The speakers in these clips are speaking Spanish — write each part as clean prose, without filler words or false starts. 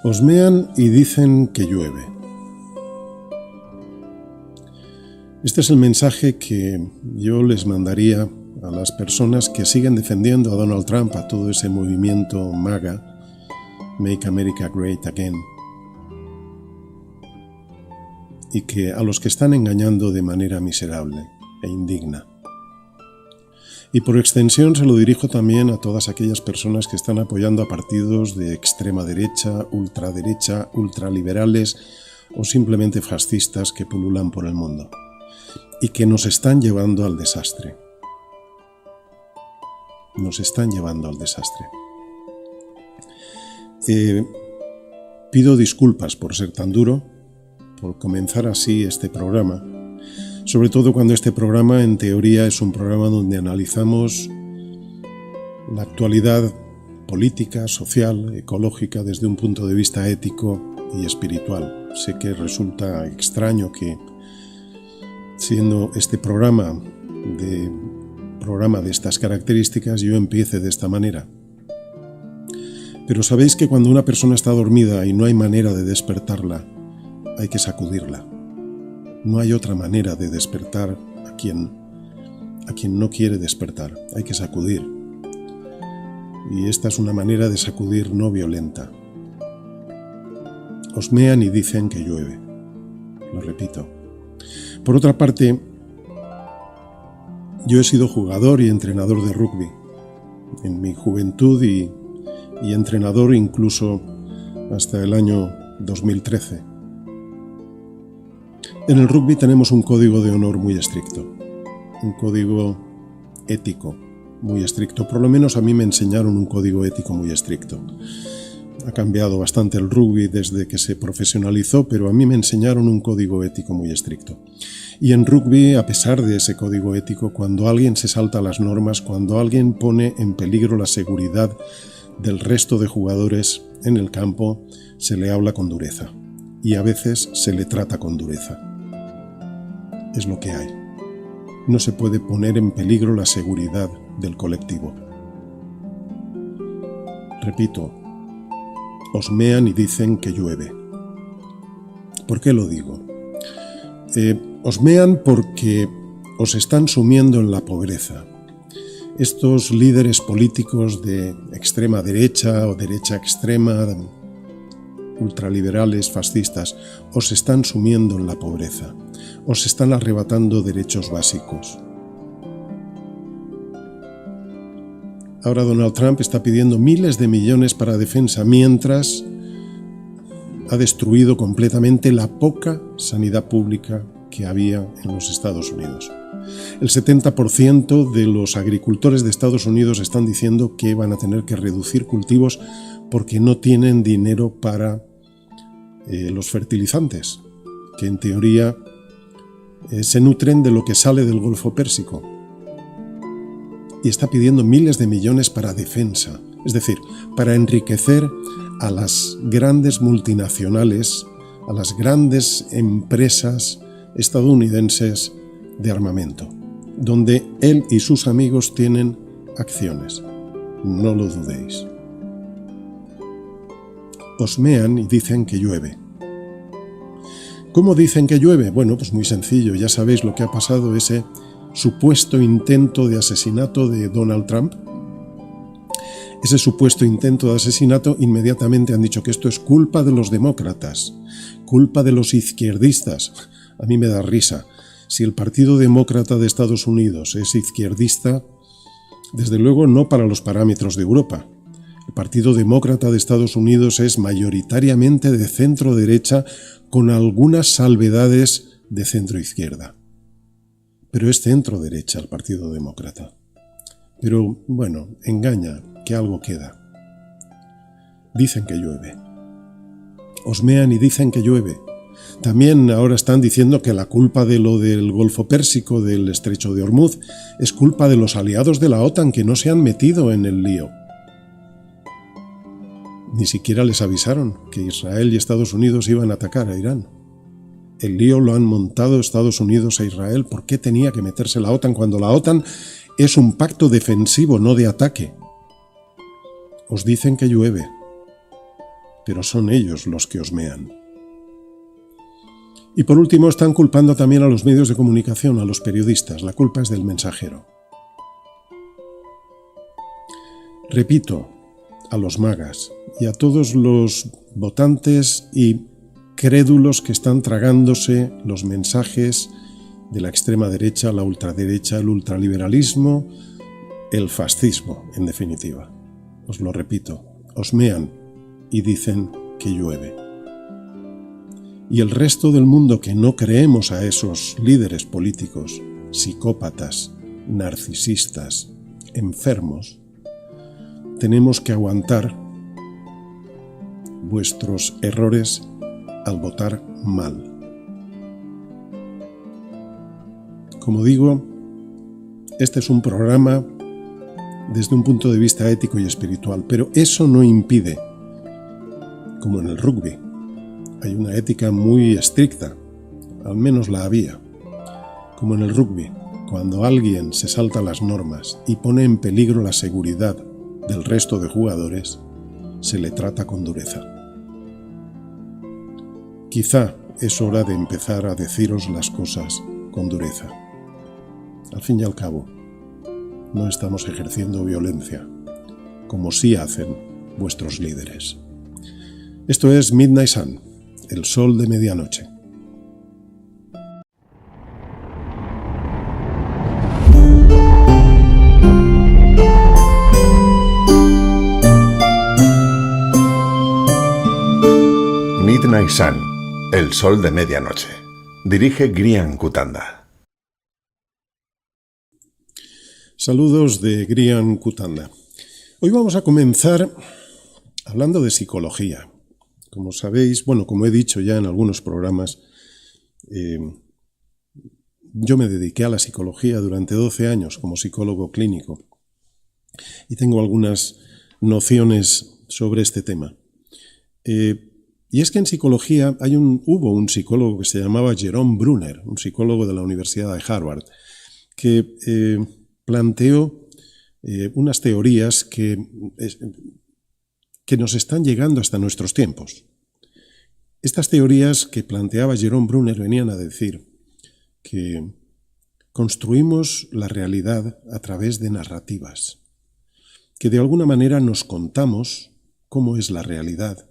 Osmean y dicen que llueve. Este es el mensaje que yo les mandaría a las personas que siguen defendiendo a Donald Trump, a todo ese movimiento MAGA, Make America Great Again, y que a los que están engañando de manera miserable e indigna. Y por extensión se lo dirijo también a todas aquellas personas que están apoyando a partidos de extrema derecha, ultraliberales o simplemente fascistas que pululan por el mundo y que nos están llevando al desastre. Nos están llevando al desastre. Pido disculpas por ser tan duro, por comenzar así este programa, sobre todo cuando este programa en teoría es un programa donde analizamos la actualidad política, social, ecológica desde un punto de vista ético y espiritual. Sé que resulta extraño que, siendo este programa de estas características, yo empiece de esta manera. Pero sabéis que cuando una persona está dormida y no hay manera de despertarla, hay que sacudirla. No hay otra manera de despertar a quien no quiere despertar. Hay que sacudir. Y esta es una manera de sacudir no violenta. Osmean y dicen que llueve. Lo repito. Por otra parte, yo he sido jugador y entrenador de rugby en mi juventud y entrenador incluso hasta el año 2013. En el rugby tenemos un código de honor muy estricto, un código ético muy estricto. Por lo menos a mí me enseñaron un código ético muy estricto. Ha cambiado bastante el rugby desde que se profesionalizó, pero a mí me enseñaron un código ético muy estricto. Y en rugby, a pesar de ese código ético, cuando alguien se salta las normas, cuando alguien pone en peligro la seguridad del resto de jugadores en el campo, se le habla con dureza. Y a veces se le trata con dureza. Es lo que hay. No se puede poner en peligro la seguridad del colectivo. Repito, osmean y dicen que llueve. ¿Por qué lo digo? Osmean porque os están sumiendo en la pobreza. Estos líderes políticos de extrema derecha o derecha extrema, ultraliberales, fascistas, os están sumiendo en la pobreza. Os están arrebatando derechos básicos. Ahora Donald Trump está pidiendo miles de millones para defensa, mientras ha destruido completamente la poca sanidad pública que había en los Estados Unidos. El 70% de los agricultores de Estados Unidos están diciendo que van a tener que reducir cultivos porque no tienen dinero para los fertilizantes, que en teoría se nutren de lo que sale del Golfo Pérsico. Y está pidiendo miles de millones para defensa, es decir, para enriquecer a las grandes multinacionales, a las grandes empresas estadounidenses de armamento, donde él y sus amigos tienen acciones. No lo dudéis. Osmean y dicen que llueve. ¿Cómo dicen que llueve? Bueno, pues muy sencillo. Ya sabéis lo que ha pasado, ese supuesto intento de asesinato de Donald Trump. Ese supuesto intento de asesinato, inmediatamente han dicho que esto es culpa de los demócratas, culpa de los izquierdistas. A mí me da risa. Si el Partido Demócrata de Estados Unidos es izquierdista, desde luego no para los parámetros de Europa. El Partido Demócrata de Estados Unidos es mayoritariamente de centro-derecha, con algunas salvedades de centro-izquierda. Pero es centro-derecha el Partido Demócrata. Pero, bueno, engaña, que algo queda. Dicen que llueve. Osmean y dicen que llueve. También ahora están diciendo que la culpa de lo del Golfo Pérsico, del Estrecho de Hormuz, es culpa de los aliados de la OTAN que no se han metido en el lío. Ni siquiera les avisaron que Israel y Estados Unidos iban a atacar a Irán. El lío lo han montado Estados Unidos e Israel. ¿Por qué tenía que meterse la OTAN cuando la OTAN es un pacto defensivo, no de ataque? Os dicen que llueve. pero son ellos los que osmean. Y por último, están culpando también a los medios de comunicación, a los periodistas. La culpa es del Mensajero. Repito, a los magas y a todos los votantes y crédulos que están tragándose los mensajes de la extrema derecha, la ultraderecha, el ultraliberalismo, el fascismo, en definitiva. Os lo repito, osmean y dicen que llueve. Y el resto del mundo que no creemos a esos líderes políticos, psicópatas, narcisistas, enfermos, tenemos que aguantar vuestros errores al votar mal. Como digo, este es un programa desde un punto de vista ético y espiritual, pero eso no impide, como en el rugby, hay una ética muy estricta, al menos la había, como en el rugby, cuando alguien se salta las normas y pone en peligro la seguridad del resto de jugadores, se le trata con dureza. Quizá es hora de empezar a deciros las cosas con dureza. Al fin y al cabo, no estamos ejerciendo violencia, como sí hacen vuestros líderes. Esto es Midnight Sun, el sol de medianoche. Midnight Sun, el sol de medianoche. Dirige Grian Kutanda. Saludos de Grian Kutanda. Hoy vamos a comenzar hablando de psicología. Como sabéis, como he dicho ya en algunos programas, yo me dediqué a la psicología durante 12 años como psicólogo clínico y tengo algunas nociones sobre este tema. Y es que en psicología hubo un psicólogo que se llamaba Jerome Bruner, un psicólogo de la Universidad de Harvard, que planteó unas teorías que nos están llegando hasta nuestros tiempos. Estas teorías que planteaba Jerome Bruner venían a decir que construimos la realidad a través de narrativas, que de alguna manera nos contamos cómo es la realidad,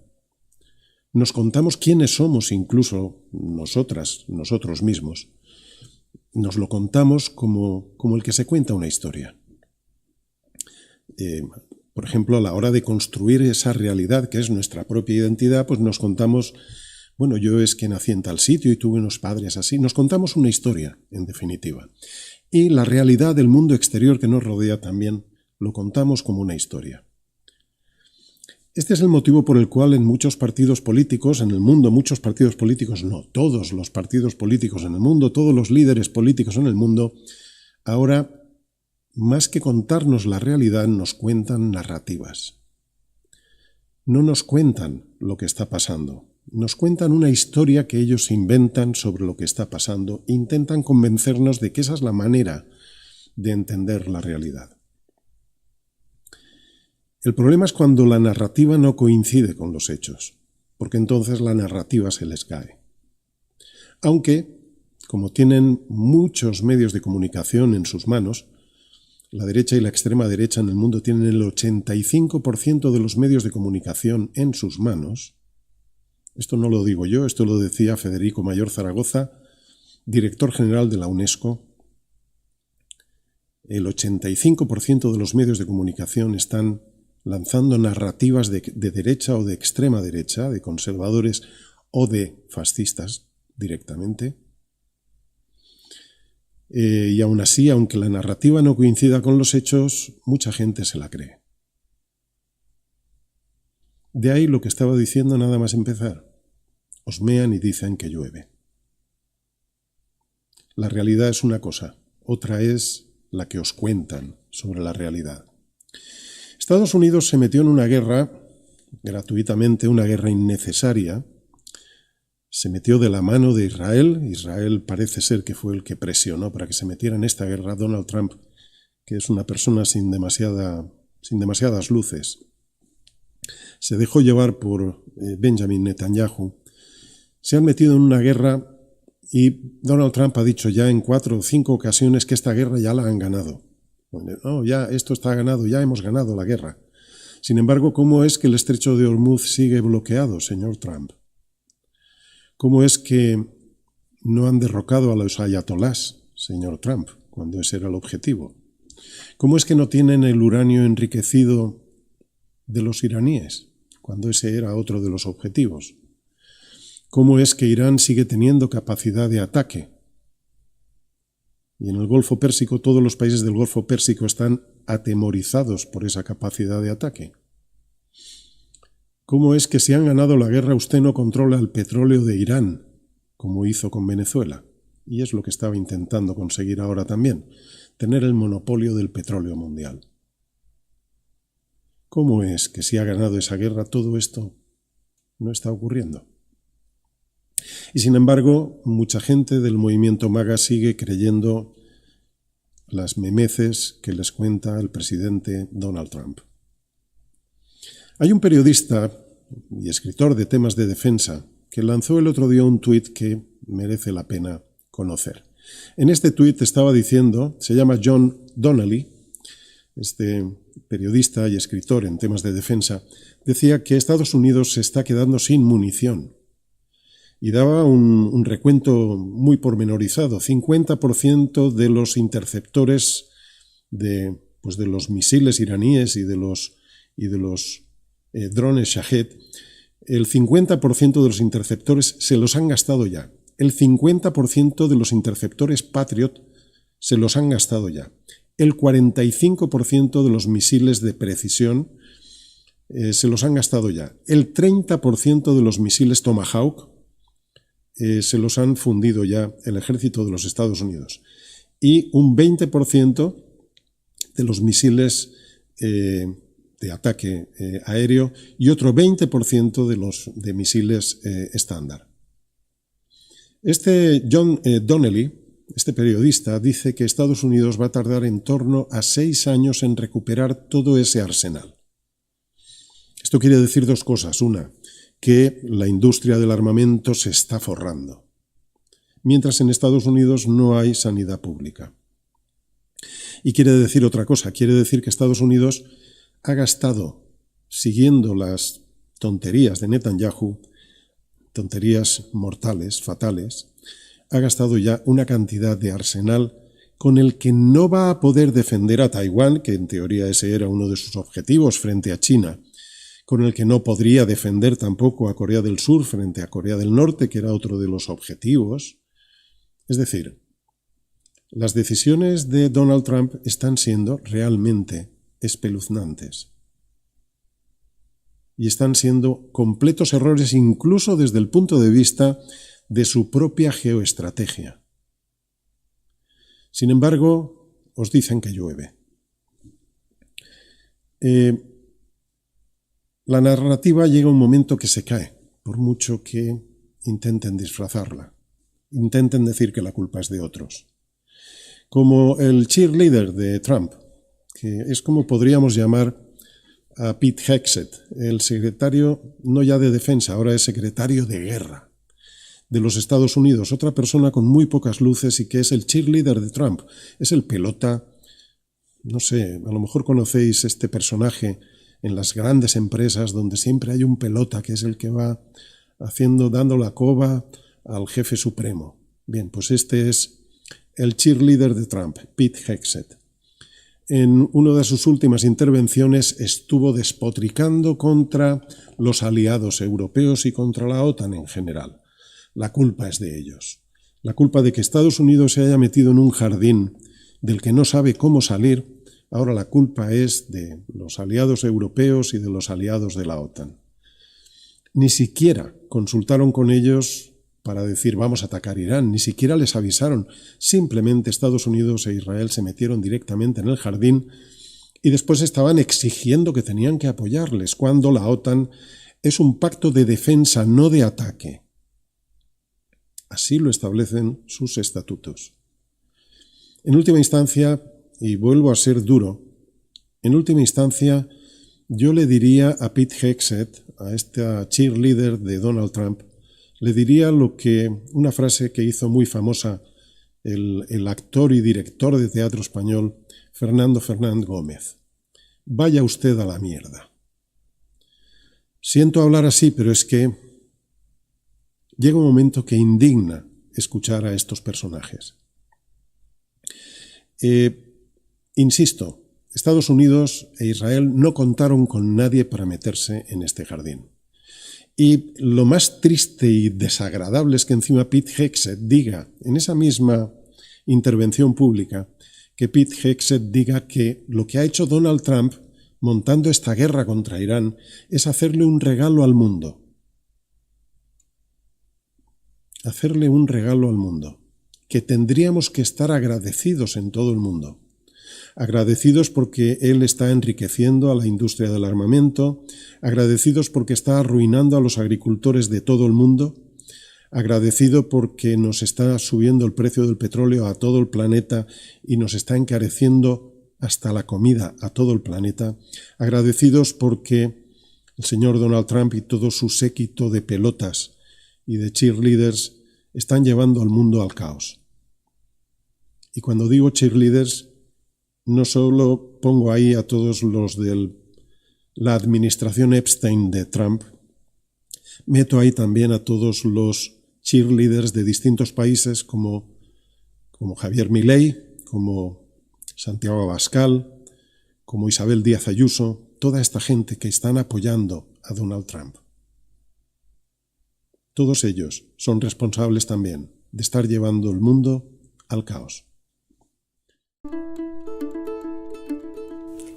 nos contamos quiénes somos, incluso nosotros mismos, nos lo contamos como el que se cuenta una historia. Por ejemplo, a la hora de construir esa realidad que es nuestra propia identidad, pues nos contamos, yo es que nací en tal sitio y tuve unos padres así. Nos contamos una historia, en definitiva. Y la realidad del mundo exterior que nos rodea también lo contamos como una historia. Este es el motivo por el cual en muchos partidos políticos en el mundo, no, todos los partidos políticos en el mundo, todos los líderes políticos en el mundo, ahora, más que contarnos la realidad, nos cuentan narrativas. No nos cuentan lo que está pasando. Nos cuentan una historia que ellos inventan sobre lo que está pasando. Intentan convencernos de que esa es la manera de entender la realidad. El problema es cuando la narrativa no coincide con los hechos, porque entonces la narrativa se les cae. Aunque, como tienen muchos medios de comunicación en sus manos, la derecha y la extrema derecha en el mundo tienen el 85% de los medios de comunicación en sus manos. Esto no lo digo yo, esto lo decía Federico Mayor Zaragoza, director general de la UNESCO. El 85% de los medios de comunicación están lanzando narrativas de derecha o de extrema derecha, de conservadores o de fascistas directamente. Y aún así, aunque la narrativa no coincida con los hechos, mucha gente se la cree. De ahí lo que estaba diciendo nada más empezar. Osmean y dicen que llueve. La realidad es una cosa, otra es la que os cuentan sobre la realidad. Estados Unidos se metió en una guerra, gratuitamente, una guerra innecesaria. Se metió de la mano de Israel. Israel parece ser que fue el que presionó para que se metiera en esta guerra. Donald Trump, que es una persona sin demasiadas luces, se dejó llevar por Benjamin Netanyahu, se han metido en una guerra y Donald Trump ha dicho ya en 4 o 5 ocasiones que esta guerra ya la han ganado. Bueno, no, ya esto está ganado, ya hemos ganado la guerra. Sin embargo, ¿cómo es que el estrecho de Hormuz sigue bloqueado, señor Trump? ¿Cómo es que no han derrocado a los ayatolás, señor Trump, cuando ese era el objetivo? ¿Cómo es que no tienen el uranio enriquecido de los iraníes, cuando ese era otro de los objetivos? ¿Cómo es que Irán sigue teniendo capacidad de ataque? Y en el Golfo Pérsico, todos los países del Golfo Pérsico están atemorizados por esa capacidad de ataque. ¿Cómo es que si han ganado la guerra usted no controla el petróleo de Irán, como hizo con Venezuela? Y es lo que estaba intentando conseguir ahora también, tener el monopolio del petróleo mundial. ¿Cómo es que si ha ganado esa guerra todo esto no está ocurriendo? Y sin embargo, mucha gente del movimiento MAGA sigue creyendo las memeces que les cuenta el presidente Donald Trump. Hay un periodista y escritor de temas de defensa que lanzó el otro día un tuit que merece la pena conocer. En este tuit estaba diciendo, se llama John Donnelly, este periodista y escritor en temas de defensa, decía que Estados Unidos se está quedando sin munición. Y daba un recuento muy pormenorizado. 50% de los interceptores de los misiles iraníes y de los drones Shahed, el 50% de los interceptores se los han gastado ya. El 50% de los interceptores Patriot se los han gastado ya. El 45% de los misiles de precisión se los han gastado ya. El 30% de los misiles Tomahawk se los han fundido ya el ejército de los Estados Unidos. Y un 20% de los misiles de ataque aéreo y otro 20% de misiles estándar. Este John Donnelly, este periodista, dice que Estados Unidos va a tardar en torno a 6 años en recuperar todo ese arsenal. Esto quiere decir dos cosas. Una, que la industria del armamento se está forrando, mientras en Estados Unidos no hay sanidad pública. Y quiere decir otra cosa, quiere decir que Estados Unidos ha gastado, siguiendo las tonterías de Netanyahu, tonterías mortales, fatales, ha gastado ya una cantidad de arsenal con el que no va a poder defender a Taiwán, que en teoría ese era uno de sus objetivos frente a China, con el que no podría defender tampoco a Corea del Sur frente a Corea del Norte, que era otro de los objetivos. Es decir, las decisiones de Donald Trump están siendo realmente espeluznantes. Y están siendo completos errores incluso desde el punto de vista de su propia geoestrategia. Sin embargo, os dicen que llueve. La narrativa llega a un momento que se cae, por mucho que intenten disfrazarla, intenten decir que la culpa es de otros. Como el cheerleader de Trump, que es como podríamos llamar a Pete Hegseth, el secretario no ya de defensa, ahora es secretario de guerra de los Estados Unidos, otra persona con muy pocas luces y que es el cheerleader de Trump, es el pelota, no sé, a lo mejor conocéis este personaje en las grandes empresas donde siempre hay un pelota que es el que va dando la coba al jefe supremo. Bien, pues este es el cheerleader de Trump, Pete Hegseth. En una de sus últimas intervenciones estuvo despotricando contra los aliados europeos y contra la OTAN en general. La culpa es de ellos. La culpa de que Estados Unidos se haya metido en un jardín del que no sabe cómo salir. Ahora la culpa es de los aliados europeos y de los aliados de la OTAN. Ni siquiera consultaron con ellos para decir vamos a atacar Irán, ni siquiera les avisaron. Simplemente Estados Unidos e Israel se metieron directamente en el jardín y después estaban exigiendo que tenían que apoyarles, cuando la OTAN es un pacto de defensa, no de ataque. Así lo establecen sus estatutos. En última instancia, y vuelvo a ser duro, en última instancia yo le diría a Pete Hegseth, a esta cheerleader de Donald Trump, le diría una frase que hizo muy famosa el actor y director de teatro español Fernando Fernández Gómez. Vaya usted a la mierda. Siento hablar así, pero es que llega un momento que indigna escuchar a estos personajes. Insisto, Estados Unidos e Israel no contaron con nadie para meterse en este jardín. Y lo más triste y desagradable es que encima Pete Hegseth diga, en esa misma intervención pública, que Pete Hegseth diga que lo que ha hecho Donald Trump montando esta guerra contra Irán es hacerle un regalo al mundo. Hacerle un regalo al mundo, que tendríamos que estar agradecidos en todo el mundo. Agradecidos porque él está enriqueciendo a la industria del armamento, agradecidos porque está arruinando a los agricultores de todo el mundo, agradecido porque nos está subiendo el precio del petróleo a todo el planeta y nos está encareciendo hasta la comida a todo el planeta, agradecidos porque el señor Donald Trump y todo su séquito de pelotas y de cheerleaders están llevando al mundo al caos. Y cuando digo cheerleaders, no solo pongo ahí a todos los de la administración Epstein de Trump, meto ahí también a todos los cheerleaders de distintos países como Javier Milei, como Santiago Abascal, como Isabel Díaz Ayuso, toda esta gente que están apoyando a Donald Trump. Todos ellos son responsables también de estar llevando el mundo al caos.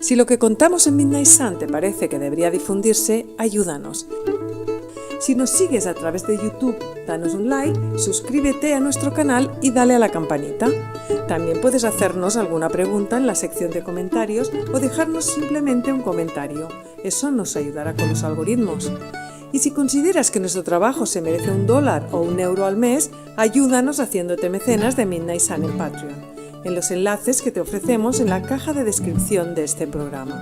Si lo que contamos en Midnight Sun te parece que debería difundirse, ayúdanos. Si nos sigues a través de YouTube, danos un like, suscríbete a nuestro canal y dale a la campanita. También puedes hacernos alguna pregunta en la sección de comentarios o dejarnos simplemente un comentario. Eso nos ayudará con los algoritmos. Y si consideras que nuestro trabajo se merece $1 o €1 al mes, ayúdanos haciéndote mecenas de Midnight Sun en Patreon, en los enlaces que te ofrecemos en la caja de descripción de este programa.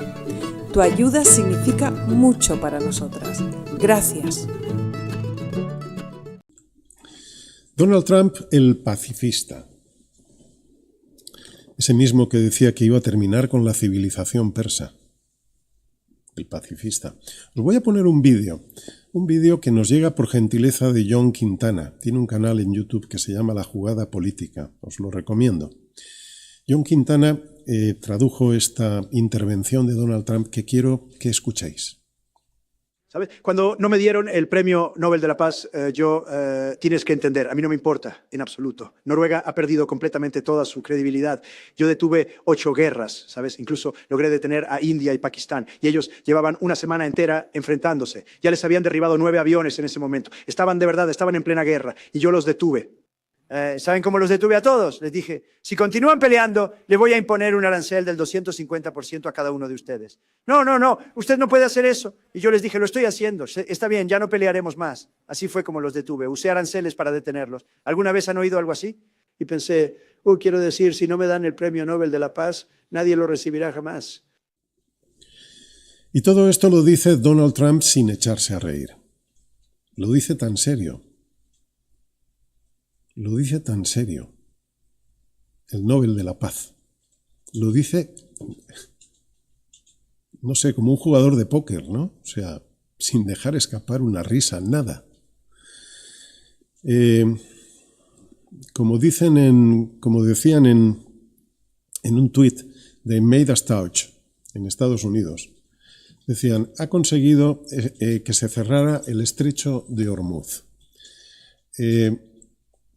Tu ayuda significa mucho para nosotras. Gracias. Donald Trump, el pacifista. Ese mismo que decía que iba a terminar con la civilización persa. El pacifista. Os voy a poner un vídeo que nos llega por gentileza de John Quintana. Tiene un canal en YouTube que se llama La Jugada Política. Os lo recomiendo. John Quintana tradujo esta intervención de Donald Trump que quiero que escuchéis. ¿Sabes? Cuando no me dieron el premio Nobel de la Paz, tienes que entender, a mí no me importa en absoluto. Noruega ha perdido completamente toda su credibilidad. Yo detuve 8 guerras, ¿sabes? Incluso logré detener a India y Pakistán. Y ellos llevaban una semana entera enfrentándose. Ya les habían derribado 9 aviones en ese momento. Estaban en plena guerra y yo los detuve. ¿Saben cómo los detuve a todos? Les dije, si continúan peleando, le voy a imponer un arancel del 250% a cada uno de ustedes. No, usted no puede hacer eso. Y yo les dije, lo estoy haciendo. Está bien, ya no pelearemos más. Así fue como los detuve. Usé aranceles para detenerlos. ¿Alguna vez han oído algo así? Y pensé, quiero decir, si no me dan el premio Nobel de la Paz, nadie lo recibirá jamás. Y todo esto lo dice Donald Trump sin echarse a reír. Lo dice tan serio. Lo dice tan serio. El Nobel de la Paz. Lo dice, no sé, como un jugador de póker, ¿no? O sea, sin dejar escapar una risa, nada. Como decían en un tuit de Meida Stauch, en Estados Unidos, decían, ha conseguido que se cerrara el estrecho de Hormuz.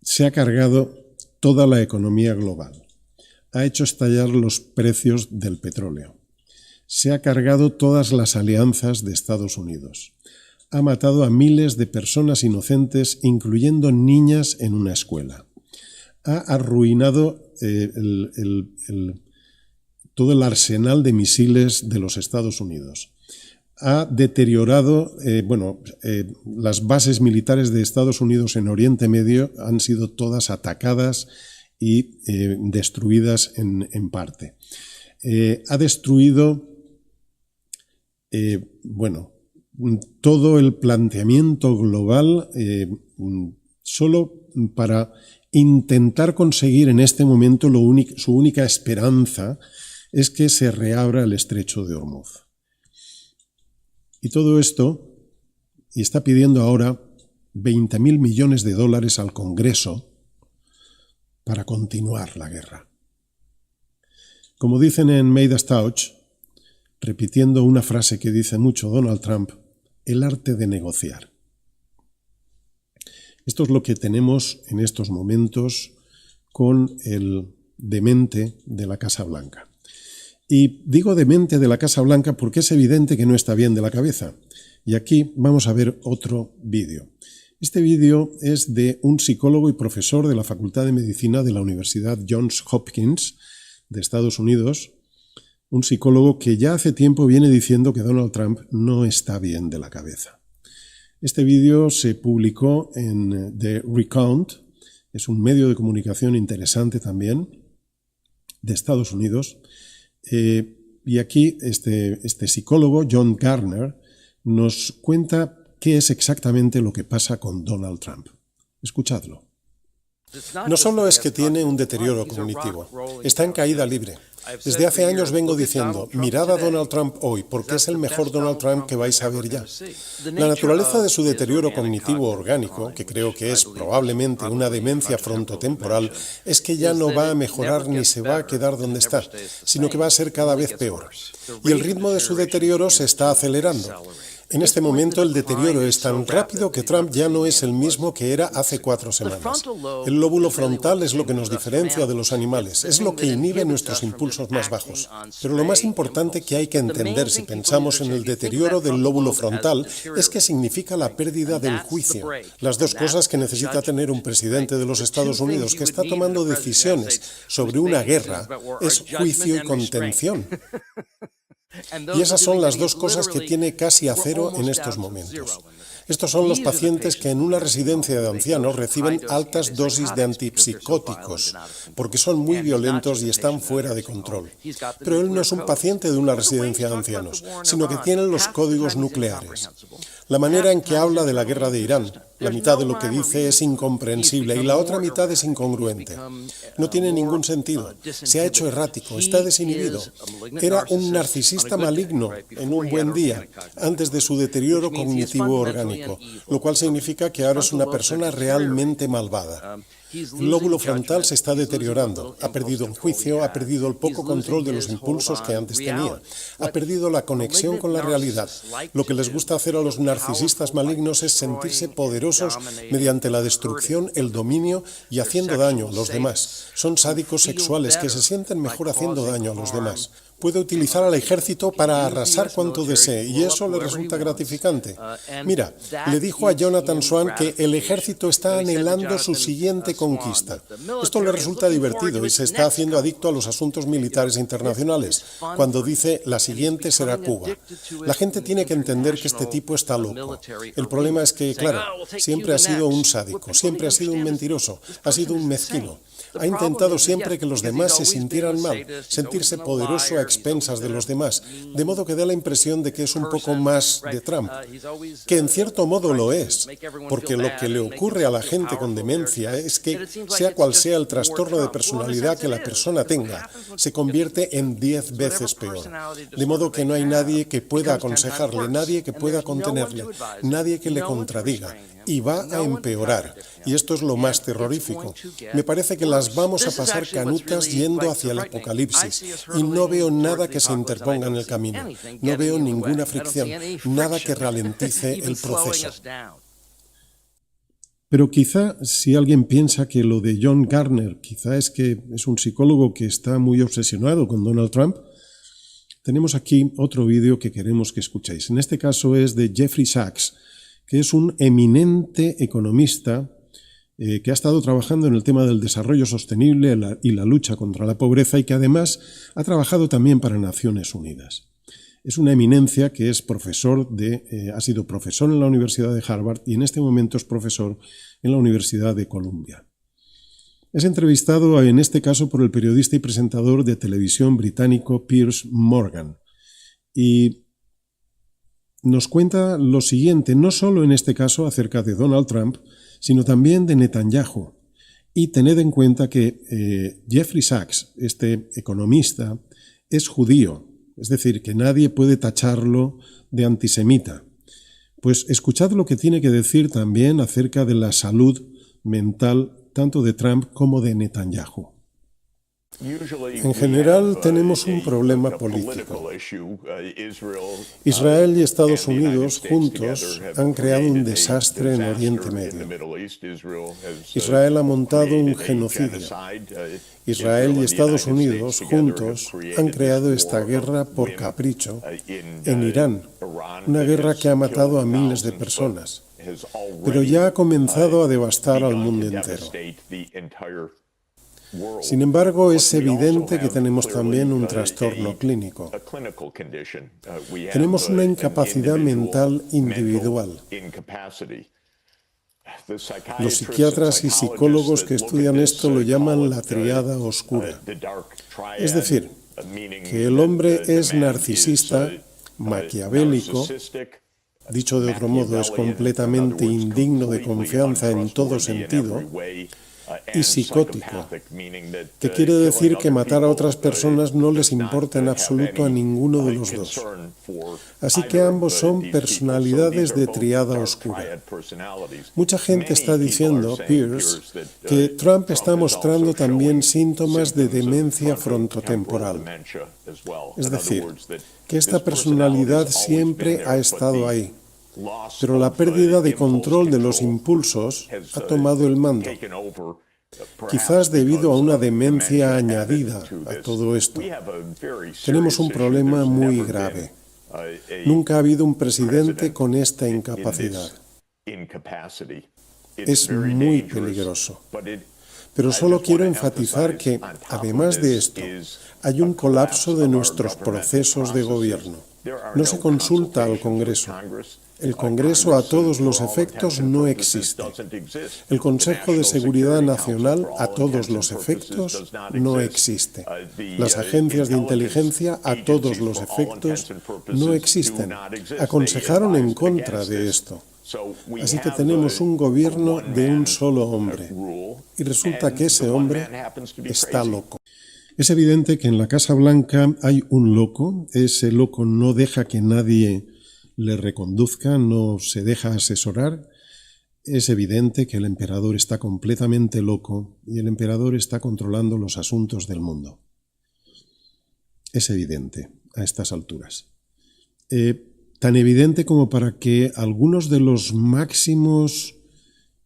Se ha cargado toda la economía global. Ha hecho estallar los precios del petróleo. Se ha cargado todas las alianzas de Estados Unidos. Ha matado a miles de personas inocentes, incluyendo niñas en una escuela. Ha arruinado todo el arsenal de misiles de los Estados Unidos. Ha deteriorado, las bases militares de Estados Unidos en Oriente Medio han sido todas atacadas y destruidas en parte. Ha destruido bueno, todo el planteamiento global solo para intentar conseguir en este momento su única esperanza es que se reabra el estrecho de Ormuz. Y todo esto, y está pidiendo ahora 20.000 millones de dólares al Congreso para continuar la guerra. Como dicen en Midas Touch, repitiendo una frase que dice mucho Donald Trump, el arte de negociar. Esto es lo que tenemos en estos momentos con el demente de la Casa Blanca. Y digo demente de la Casa Blanca porque es evidente que no está bien de la cabeza. Y aquí vamos a ver otro vídeo. Este vídeo es de un psicólogo y profesor de la Facultad de Medicina de la Universidad Johns Hopkins de Estados Unidos, un psicólogo que ya hace tiempo viene diciendo que Donald Trump no está bien de la cabeza. Este vídeo se publicó en The Recount, es un medio de comunicación interesante también, de Estados Unidos, y aquí este psicólogo, John Gardner, nos cuenta qué es exactamente lo que pasa con Donald Trump. Escuchadlo. No solo es que tiene un deterioro cognitivo, está en caída libre. Desde hace años vengo diciendo, mirad a Donald Trump hoy, porque es el mejor Donald Trump que vais a ver ya. La naturaleza de su deterioro cognitivo orgánico, que creo que es probablemente una demencia frontotemporal, es que ya no va a mejorar ni se va a quedar donde está, sino que va a ser cada vez peor. Y el ritmo de su deterioro se está acelerando. En este momento el deterioro es tan rápido que Trump ya no es el mismo que era hace 4 semanas. El lóbulo frontal es lo que nos diferencia de los animales, es lo que inhibe nuestros impulsos más bajos. Pero lo más importante que hay que entender si pensamos en el deterioro del lóbulo frontal es que significa la pérdida del juicio. Las dos cosas que necesita tener un presidente de los Estados Unidos que está tomando decisiones sobre una guerra es juicio y contención. Y esas son las dos cosas que tiene casi a cero en estos momentos. Estos son los pacientes que en una residencia de ancianos reciben altas dosis de antipsicóticos, porque son muy violentos y están fuera de control. Pero él no es un paciente de una residencia de ancianos, sino que tiene los códigos nucleares. La manera en que habla de la guerra de Irán, la mitad de lo que dice es incomprensible y la otra mitad es incongruente. No tiene ningún sentido. Se ha hecho errático, está desinhibido. Era un narcisista maligno en un buen día, antes de su deterioro cognitivo orgánico, lo cual significa que ahora es una persona realmente malvada. El lóbulo frontal se está deteriorando, ha perdido el juicio, ha perdido el poco control de los impulsos que antes tenía, ha perdido la conexión con la realidad. Lo que les gusta hacer a los narcisistas malignos es sentirse poderosos mediante la destrucción, el dominio y haciendo daño a los demás. Son sádicos sexuales que se sienten mejor haciendo daño a los demás. Puede utilizar al ejército para arrasar cuanto desee, y eso le resulta gratificante. Mira, le dijo a Jonathan Swan que el ejército está anhelando su siguiente conquista. Esto le resulta divertido y se está haciendo adicto a los asuntos militares internacionales, cuando dice la siguiente será Cuba. La gente tiene que entender que este tipo está loco. El problema es que, claro, siempre ha sido un sádico, siempre ha sido un mentiroso, ha sido un mezquino. Ha intentado siempre que los demás se sintieran mal, sentirse poderoso a expensas de los demás, de modo que da la impresión de que es un poco más de Trump, que en cierto modo lo es, porque lo que le ocurre a la gente con demencia es que, sea cual sea el trastorno de personalidad que la persona tenga, se convierte en 10 veces peor, de modo que no hay nadie que pueda aconsejarle, nadie que pueda contenerle, nadie que le contradiga, y va a empeorar. Y esto es lo más terrorífico. Me parece que las vamos a pasar canutas yendo hacia el apocalipsis y no veo nada que se interponga en el camino. No veo ninguna fricción, nada que ralentice el proceso. Pero quizá si alguien piensa que lo de John Gardner quizá es que es un psicólogo que está muy obsesionado con Donald Trump, tenemos aquí otro vídeo que queremos que escuchéis. En este caso es de Jeffrey Sachs, que es un eminente economista que ha estado trabajando en el tema del desarrollo sostenible y la lucha contra la pobreza y que además ha trabajado también para Naciones Unidas. Es una eminencia que es ha sido profesor en la Universidad de Harvard y en este momento es profesor en la Universidad de Columbia. Es entrevistado en este caso por el periodista y presentador de televisión británico Piers Morgan. Y nos cuenta lo siguiente, no solo en este caso acerca de Donald Trump, sino también de Netanyahu. Y tened en cuenta que Jeffrey Sachs, este economista, es judío, es decir, que nadie puede tacharlo de antisemita. Pues escuchad lo que tiene que decir también acerca de la salud mental tanto de Trump como de Netanyahu. En general tenemos un problema político. Israel y Estados Unidos juntos han creado un desastre en Oriente Medio. Israel ha montado un genocidio. Israel y Estados Unidos juntos han creado esta guerra por capricho en Irán, una guerra que ha matado a miles de personas, pero ya ha comenzado a devastar al mundo entero. Sin embargo, es evidente que tenemos también un trastorno clínico. Tenemos una incapacidad mental individual. Los psiquiatras y psicólogos que estudian esto lo llaman la triada oscura. Es decir, que el hombre es narcisista, maquiavélico, dicho de otro modo, es completamente indigno de confianza en todo sentido, y psicótico, que quiere decir que matar a otras personas no les importa en absoluto a ninguno de los dos. Así que ambos son personalidades de triada oscura. Mucha gente está diciendo, Pierce, que Trump está mostrando también síntomas de demencia frontotemporal. Es decir, que esta personalidad siempre ha estado ahí, pero la pérdida de control de los impulsos ha tomado el mando. Quizás debido a una demencia añadida a todo esto. Tenemos un problema muy grave. Nunca ha habido un presidente con esta incapacidad. Es muy peligroso. Pero solo quiero enfatizar que, además de esto, hay un colapso de nuestros procesos de gobierno. No se consulta al Congreso. El Congreso a todos los efectos no existe. El Consejo de Seguridad Nacional a todos los efectos no existe. Las agencias de inteligencia a todos los efectos no existen. Aconsejaron en contra de esto. Así que tenemos un gobierno de un solo hombre. Y resulta que ese hombre está loco. Es evidente que en la Casa Blanca hay un loco. Ese loco no deja que nadie le reconduzca, no se deja asesorar. Es evidente que el emperador está completamente loco y el emperador está controlando los asuntos del mundo. Es evidente a estas alturas. Tan evidente como para que algunos de los máximos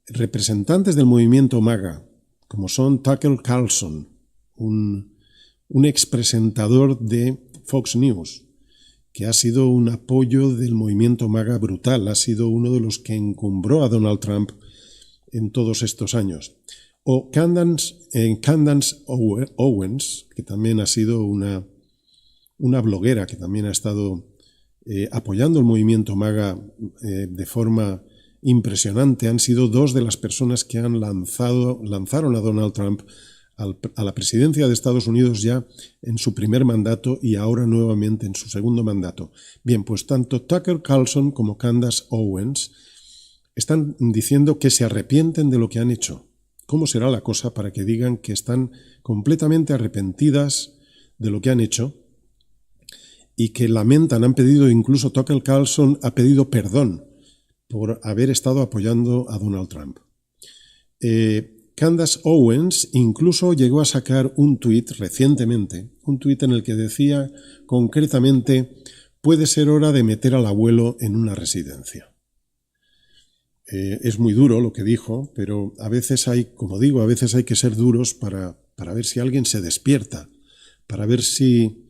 representantes del movimiento MAGA, como son Tucker Carlson, un expresentador de Fox News, que ha sido un apoyo del movimiento MAGA brutal, ha sido uno de los que encumbró a Donald Trump en todos estos años. O Candace Owens, que también ha sido una bloguera que también ha estado apoyando el movimiento MAGA de forma impresionante, han sido dos de las personas que lanzaron a Donald Trump a la presidencia de Estados Unidos ya en su primer mandato y ahora nuevamente en su segundo mandato. Bien, pues tanto Tucker Carlson como Candace Owens están diciendo que se arrepienten de lo que han hecho. ¿Cómo será la cosa para que digan que están completamente arrepentidas de lo que han hecho y que lamentan, han pedido, incluso Tucker Carlson ha pedido perdón por haber estado apoyando a Donald Trump? Candace Owens incluso llegó a sacar un tuit recientemente, un tuit en el que decía concretamente: puede ser hora de meter al abuelo en una residencia. Es muy duro lo que dijo, pero a veces hay, como digo, a veces hay que ser duros para ver si alguien se despierta, para ver si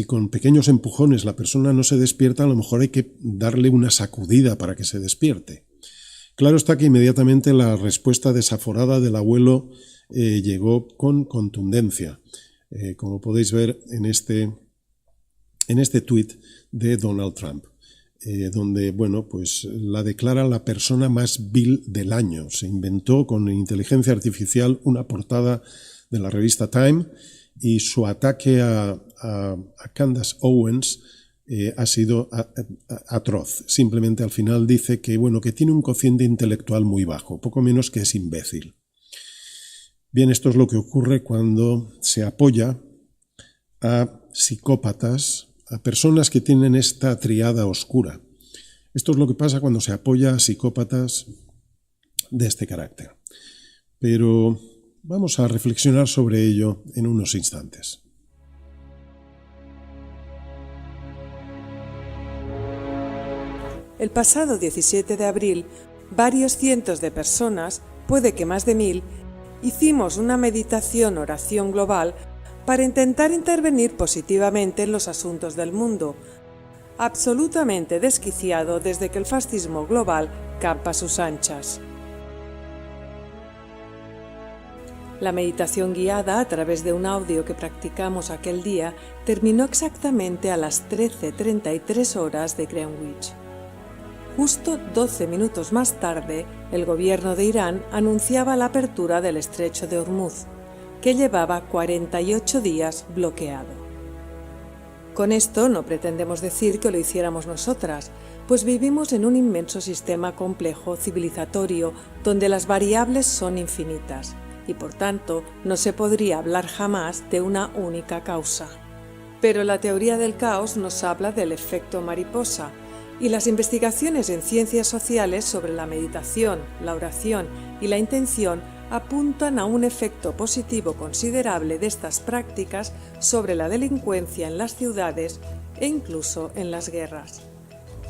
con pequeños empujones la persona no se despierta, a lo mejor hay que darle una sacudida para que se despierte. Claro está que inmediatamente la respuesta desaforada del abuelo llegó con contundencia, como podéis ver en este tuit de Donald Trump, donde, bueno, pues la declara la persona más vil del año. Se inventó con inteligencia artificial una portada de la revista Time y su ataque a Candace Owens ha sido atroz. Simplemente al final dice que, bueno, que tiene un cociente intelectual muy bajo, poco menos que es imbécil. Bien, esto es lo que ocurre cuando se apoya a psicópatas, a personas que tienen esta triada oscura. Esto es lo que pasa cuando se apoya a psicópatas de este carácter. Pero vamos a reflexionar sobre ello en unos instantes. El pasado 17 de abril, varios cientos de personas, puede que más de 1000, hicimos una meditación-oración global para intentar intervenir positivamente en los asuntos del mundo, absolutamente desquiciado desde que el fascismo global campa a sus anchas. La meditación guiada a través de un audio que practicamos aquel día terminó exactamente a las 13:33 horas de Greenwich. Justo 12 minutos más tarde, el gobierno de Irán anunciaba la apertura del estrecho de Hormuz, que llevaba 48 días bloqueado. Con esto no pretendemos decir que lo hiciéramos nosotras, pues vivimos en un inmenso sistema complejo civilizatorio donde las variables son infinitas y por tanto no se podría hablar jamás de una única causa. Pero la teoría del caos nos habla del efecto mariposa, y las investigaciones en ciencias sociales sobre la meditación, la oración y la intención apuntan a un efecto positivo considerable de estas prácticas sobre la delincuencia en las ciudades e incluso en las guerras.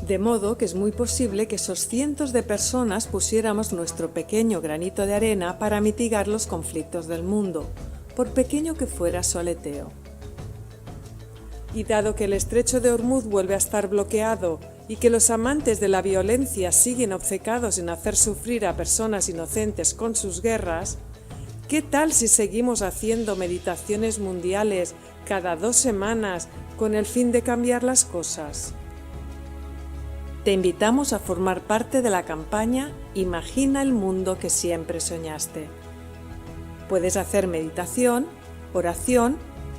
De modo que es muy posible que esos cientos de personas pusiéramos nuestro pequeño granito de arena para mitigar los conflictos del mundo, por pequeño que fuera su aleteo. Y dado que el estrecho de Hormuz vuelve a estar bloqueado y que los amantes de la violencia siguen obcecados en hacer sufrir a personas inocentes con sus guerras, ¿qué tal si seguimos haciendo meditaciones mundiales cada 2 semanas con el fin de cambiar las cosas? Te invitamos a formar parte de la campaña Imagina el mundo que siempre soñaste. Puedes hacer meditación, oración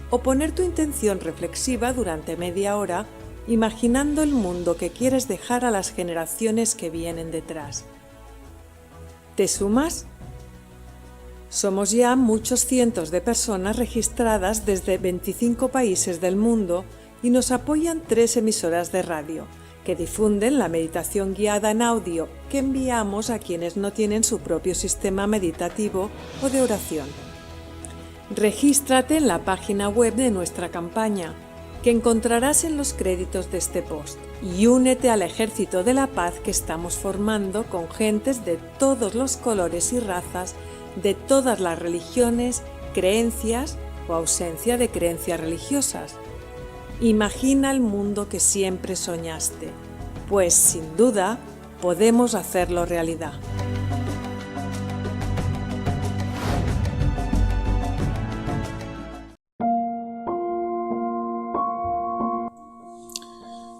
o poner tu intención reflexiva durante media hora imaginando el mundo que quieres dejar a las generaciones que vienen detrás. ¿Te sumas? Somos ya muchos cientos de personas registradas desde 25 países del mundo y nos apoyan 3 emisoras de radio que difunden la meditación guiada en audio que enviamos a quienes no tienen su propio sistema meditativo o de oración. Regístrate en la página web de nuestra campaña, que encontrarás en los créditos de este post, y únete al ejército de la paz que estamos formando con gentes de todos los colores y razas, de todas las religiones, creencias o ausencia de creencias religiosas. Imagina el mundo que siempre soñaste, pues sin duda podemos hacerlo realidad.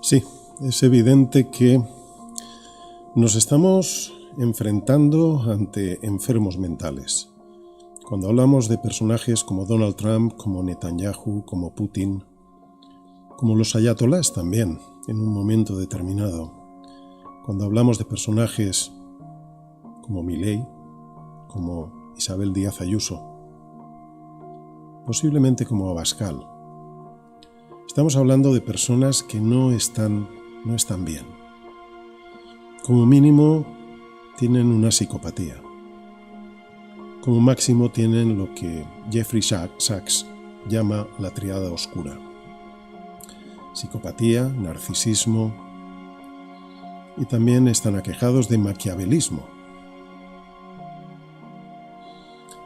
Sí, es evidente que nos estamos enfrentando ante enfermos mentales. Cuando hablamos de personajes como Donald Trump, como Netanyahu, como Putin, como los ayatolás también, en un momento determinado. Cuando hablamos de personajes como Milei, como Isabel Díaz Ayuso, posiblemente como Abascal. Estamos hablando de personas que no están bien. Como mínimo, tienen una psicopatía. Como máximo tienen lo que Jeffrey Sachs llama la triada oscura. Psicopatía, narcisismo y también están aquejados de maquiavelismo.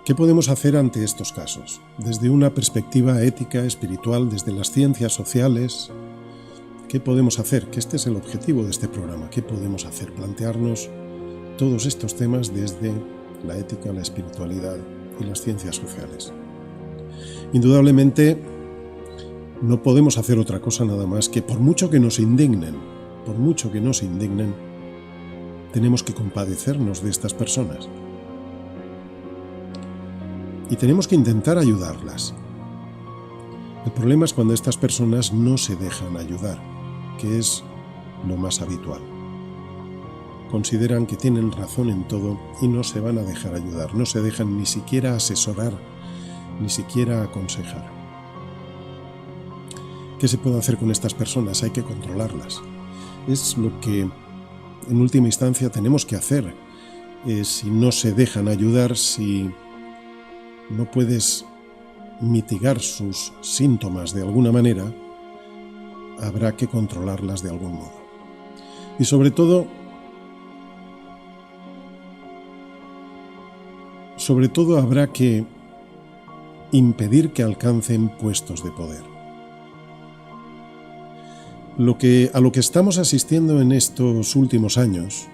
¿Qué podemos hacer ante estos casos? Desde una perspectiva ética, espiritual, desde las ciencias sociales, ¿qué podemos hacer? Que este es el objetivo de este programa. ¿Qué podemos hacer? Plantearnos todos estos temas desde la ética, la espiritualidad y las ciencias sociales. Indudablemente, no podemos hacer otra cosa nada más que, por mucho que nos indignen, tenemos que compadecernos de estas personas. Y tenemos que intentar ayudarlas. El problema es cuando estas personas no se dejan ayudar. que es lo más habitual. Consideran que tienen razón en todo y no se van a dejar ayudar, no se dejan ni siquiera asesorar, ni siquiera aconsejar. ¿Qué se puede hacer con estas personas? Hay que controlarlas. Es lo que en última instancia tenemos que hacer. Si no se dejan ayudar, si no puedes mitigar sus síntomas de alguna manera, habrá que controlarlas de algún modo. Y sobre todo habrá que impedir que alcancen puestos de poder. A lo que estamos asistiendo en estos últimos años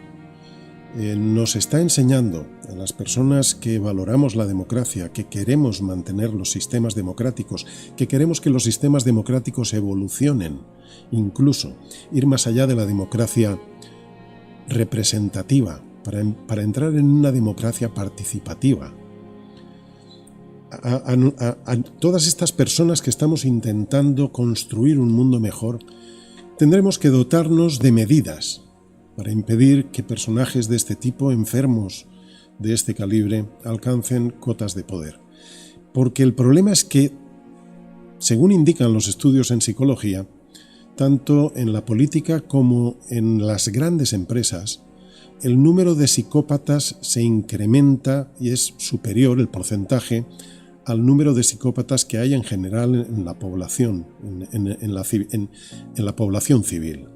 nos está enseñando a las personas que valoramos la democracia, que queremos mantener los sistemas democráticos, que queremos que los sistemas democráticos evolucionen, incluso ir más allá de la democracia representativa, para entrar en una democracia participativa. A todas estas personas que estamos intentando construir un mundo mejor, tendremos que dotarnos de medidas para impedir que personajes de este tipo, enfermos de este calibre, alcancen cotas de poder. Porque el problema es que, según indican los estudios en psicología, tanto en la política como en las grandes empresas, el número de psicópatas se incrementa y es superior el porcentaje al número de psicópatas que hay en general en la población, en la población civil.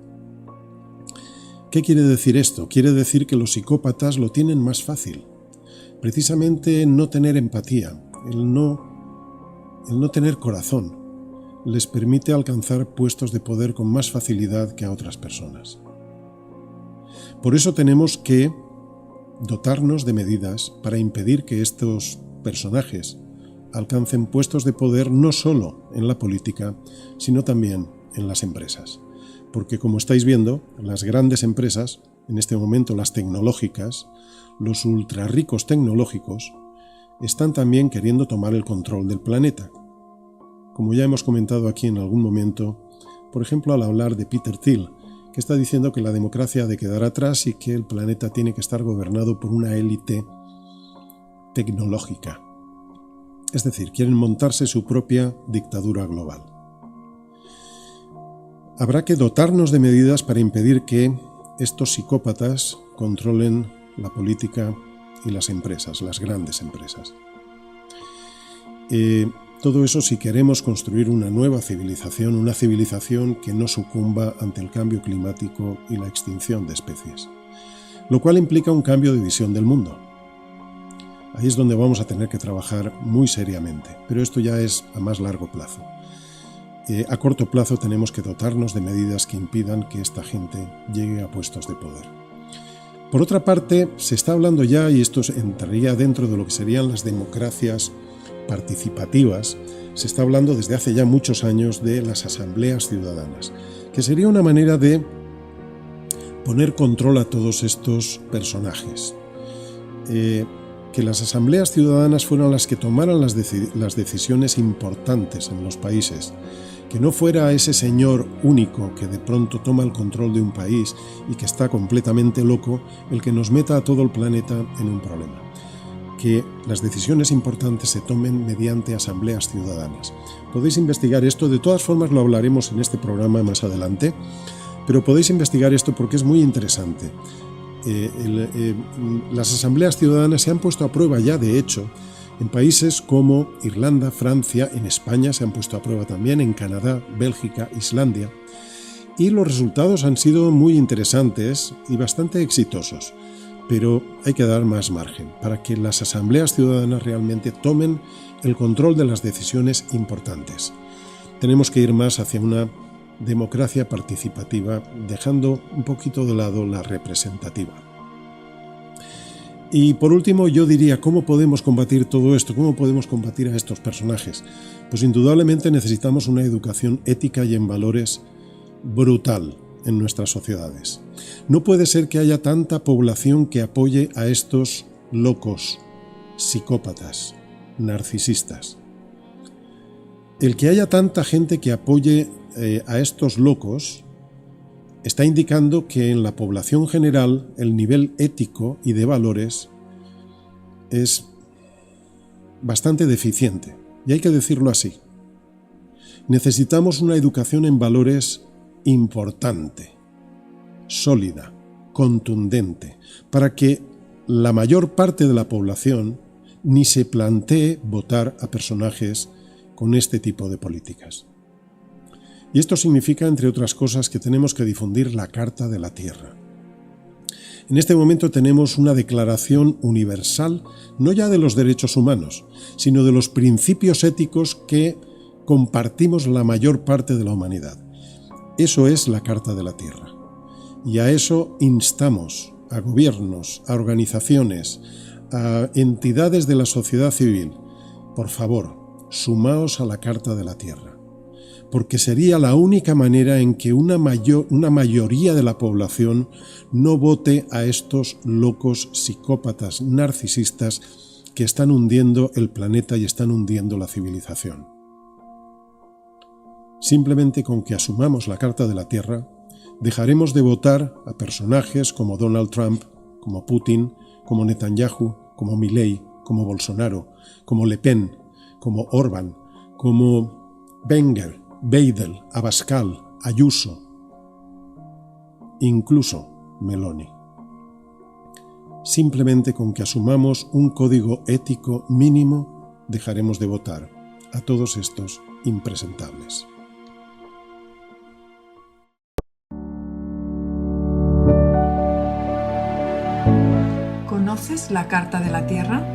¿Qué quiere decir esto? Quiere decir que los psicópatas lo tienen más fácil. Precisamente no tener empatía, el no tener corazón, les permite alcanzar puestos de poder con más facilidad que a otras personas. Por eso tenemos que dotarnos de medidas para impedir que estos personajes alcancen puestos de poder no solo en la política, sino también en las empresas. Porque, como estáis viendo, las grandes empresas, en este momento las tecnológicas, los ultra ricos tecnológicos, están también queriendo tomar el control del planeta. Como ya hemos comentado aquí en algún momento, por ejemplo al hablar de Peter Thiel, que está diciendo que la democracia ha de quedar atrás y que el planeta tiene que estar gobernado por una élite tecnológica. Es decir, quieren montarse su propia dictadura global. Habrá que dotarnos de medidas para impedir que estos psicópatas controlen la política y las empresas, las grandes empresas. Todo eso si queremos construir una nueva civilización, una civilización que no sucumba ante el cambio climático y la extinción de especies, lo cual implica un cambio de visión del mundo. Ahí es donde vamos a tener que trabajar muy seriamente, pero esto ya es a más largo plazo. A corto plazo tenemos que dotarnos de medidas que impidan que esta gente llegue a puestos de poder. Por otra parte, se está hablando ya, y esto entraría dentro de lo que serían las democracias participativas, se está hablando desde hace ya muchos años de las asambleas ciudadanas, que sería una manera de poner control a todos estos personajes. Que las asambleas ciudadanas fueran las que tomaran las decisiones importantes en los países, que no fuera ese señor único que de pronto toma el control de un país y que está completamente loco el que nos meta a todo el planeta en un problema. Que las decisiones importantes se tomen mediante asambleas ciudadanas. Podéis investigar esto, de todas formas lo hablaremos en este programa más adelante, pero podéis investigar esto porque es muy interesante. Las asambleas ciudadanas se han puesto a prueba ya, de hecho, en países como Irlanda, Francia, en España se han puesto a prueba también, en Canadá, Bélgica, Islandia, y los resultados han sido muy interesantes y bastante exitosos, pero hay que dar más margen para que las asambleas ciudadanas realmente tomen el control de las decisiones importantes. Tenemos que ir más hacia una democracia participativa, dejando un poquito de lado la representativa. Y por último, yo diría, ¿cómo podemos combatir todo esto? ¿Cómo podemos combatir a estos personajes? Pues indudablemente necesitamos una educación ética y en valores brutal en nuestras sociedades. No puede ser que haya tanta población que apoye a estos locos, psicópatas, narcisistas. El que haya tanta gente que apoye a estos locos está indicando que en la población general el nivel ético y de valores es bastante deficiente, y hay que decirlo así. Necesitamos una educación en valores importante, sólida, contundente, para que la mayor parte de la población ni se plantee votar a personajes con este tipo de políticas. Y esto significa, entre otras cosas, que tenemos que difundir la Carta de la Tierra. En este momento tenemos una declaración universal, no ya de los derechos humanos, sino de los principios éticos que compartimos la mayor parte de la humanidad. Eso es la Carta de la Tierra. Y a eso instamos a gobiernos, a organizaciones, a entidades de la sociedad civil. Por favor, sumaos a la Carta de la Tierra, porque sería la única manera en que una mayoría de la población no vote a estos locos psicópatas narcisistas que están hundiendo el planeta y están hundiendo la civilización. Simplemente con que asumamos la Carta de la Tierra, dejaremos de votar a personajes como Donald Trump, como Putin, como Netanyahu, como Milei, como Bolsonaro, como Le Pen, como Orbán, como Wenger, Weidel, Abascal, Ayuso, incluso Meloni. Simplemente con que asumamos un código ético mínimo, dejaremos de votar a todos estos impresentables. ¿Conoces la Carta de la Tierra?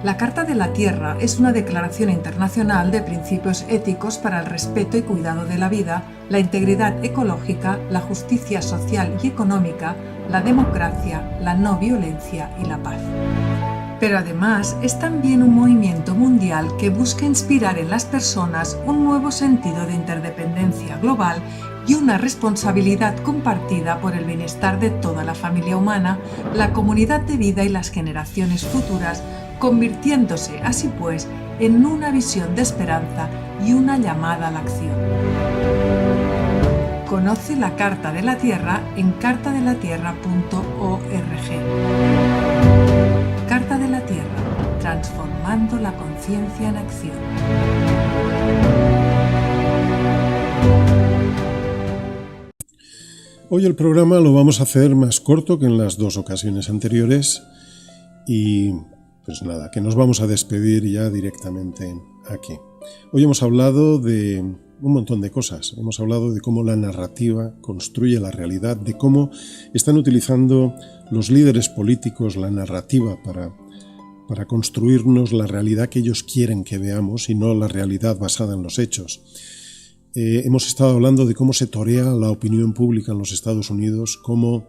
La Carta de la Tierra es una declaración internacional de principios éticos para el respeto y cuidado de la vida, la integridad ecológica, la justicia social y económica, la democracia, la no violencia y la paz. Pero además es también un movimiento mundial que busca inspirar en las personas un nuevo sentido de interdependencia global y una responsabilidad compartida por el bienestar de toda la familia humana, la comunidad de vida y las generaciones futuras, convirtiéndose así pues en una visión de esperanza y una llamada a la acción. Conoce la Carta de la Tierra en cartadelatierra.org. Carta de la Tierra, transformando la conciencia en acción. Hoy el programa lo vamos a hacer más corto que en las dos ocasiones anteriores y pues nada, que nos vamos a despedir ya directamente aquí. Hoy hemos hablado de un montón de cosas. Hemos hablado de cómo la narrativa construye la realidad, de cómo están utilizando los líderes políticos la narrativa para construirnos la realidad que ellos quieren que veamos y no la realidad basada en los hechos. Hemos estado hablando de cómo se torea la opinión pública en los Estados Unidos, cómo,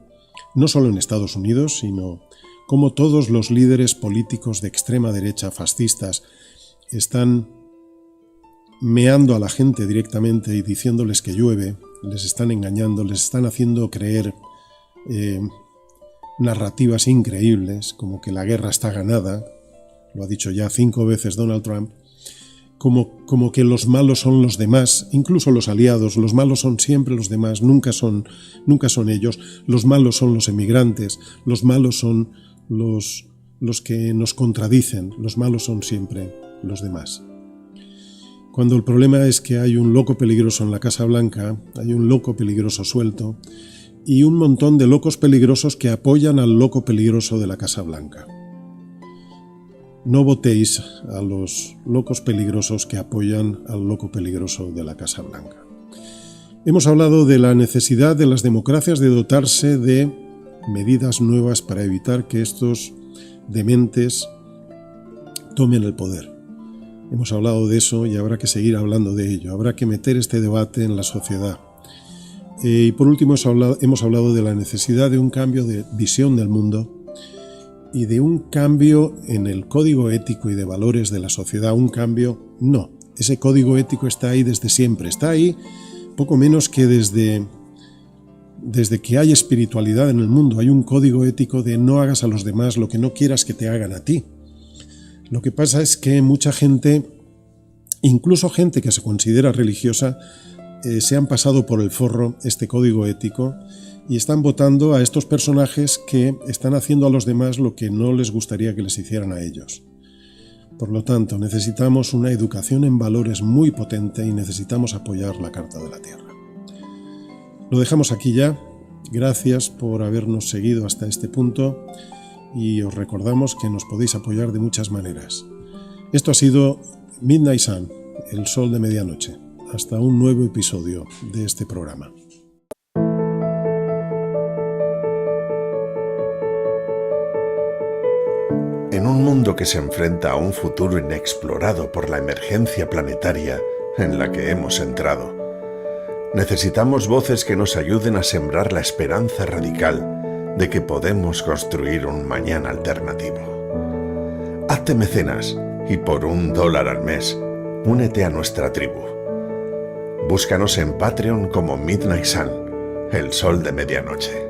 no solo en Estados Unidos, sino cómo todos los líderes políticos de extrema derecha fascistas están meando a la gente directamente y diciéndoles que llueve, les están engañando, les están haciendo creer narrativas increíbles, como que la guerra está ganada, lo ha dicho ya 5 veces Donald Trump, como que los malos son los demás, incluso los aliados, los malos son siempre los demás, nunca son ellos, los malos son los emigrantes, los malos son los que nos contradicen, los malos son siempre los demás. Cuando el problema es que hay un loco peligroso en la Casa Blanca, hay un loco peligroso suelto y un montón de locos peligrosos que apoyan al loco peligroso de la Casa Blanca. No votéis a los locos peligrosos que apoyan al loco peligroso de la Casa Blanca. Hemos hablado de la necesidad de las democracias de dotarse de medidas nuevas para evitar que estos dementes tomen el poder. Hemos hablado de eso y habrá que seguir hablando de ello. Habrá que meter este debate en la sociedad. Y por último hemos hablado de la necesidad de un cambio de visión del mundo y de un cambio en el código ético y de valores de la sociedad. Un cambio, no. Ese código ético está ahí desde siempre. Está ahí poco menos que desde que hay espiritualidad en el mundo. Hay un código ético de no hagas a los demás lo que no quieras que te hagan a ti. Lo que pasa es que mucha gente, incluso gente que se considera religiosa, se han pasado por el forro este código ético y están votando a estos personajes que están haciendo a los demás lo que no les gustaría que les hicieran a ellos. Por lo tanto, necesitamos una educación en valores muy potente y necesitamos apoyar la Carta de la Tierra. Lo dejamos aquí ya. Gracias por habernos seguido hasta este punto y os recordamos que nos podéis apoyar de muchas maneras. Esto ha sido Midnight Sun, el sol de medianoche. Hasta un nuevo episodio de este programa. En un mundo que se enfrenta a un futuro inexplorado por la emergencia planetaria en la que hemos entrado, necesitamos voces que nos ayuden a sembrar la esperanza radical de que podemos construir un mañana alternativo. Hazte mecenas y por $1 al mes, únete a nuestra tribu. Búscanos en Patreon como Midnight Sun, el sol de medianoche.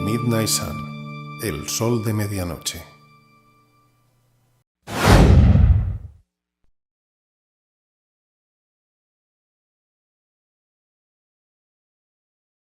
Midnight Sun, el sol de medianoche.